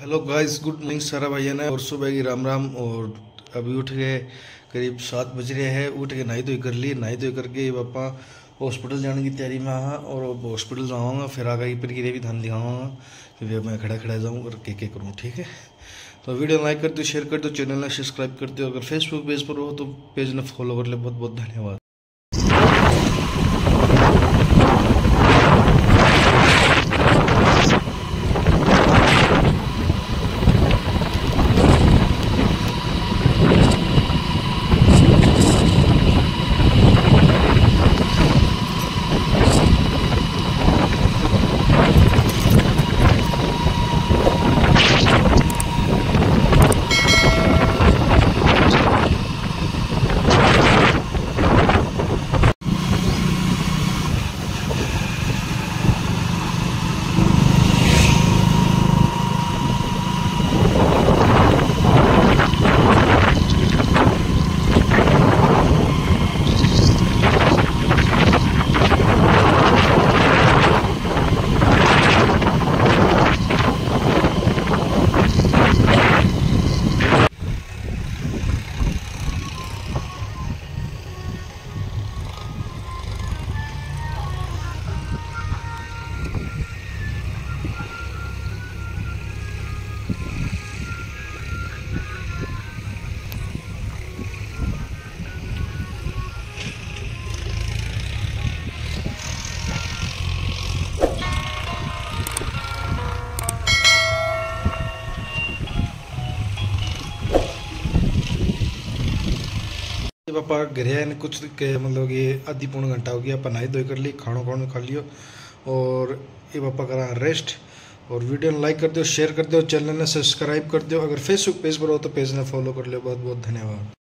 Hello guys, good morning सारा भाइया ने। और सुबह की राम राम। और अभी उठ गए, करीब 7 बज रहे हैं। उठ के नहाई धोई कर ली। नहाई धोई करके पापा हॉस्पिटल जाने की तैयारी में हाँ। और हॉस्पिटल जाऊँगा, फिर आगे की प्रक्रिया भी ध्यान दिखाऊँगा कि भैया मैं खड़ा खड़ा जाऊँ और के करूँ। ठीक है, तो वीडियो लाइक कर दो, शेयर कर दो, चैनल ने सब्सक्राइब कर दो। अगर फेसबुक पेज पर हो तो पेज ने फॉलो कर ले। बहुत बहुत धन्यवाद। पापा घरे आए कुछ मतलब ये आधी पौन घंटा हो गया। नहाई धोई कर ली, खानो खा लियो और ये पापा करा रेस्ट। और वीडियो ने लाइक कर दो, शेयर कर दो, चैनल ने सब्सक्राइब कर दो। अगर फेसबुक पेज पर हो तो पेज ने फॉलो कर लो। बहुत बहुत धन्यवाद।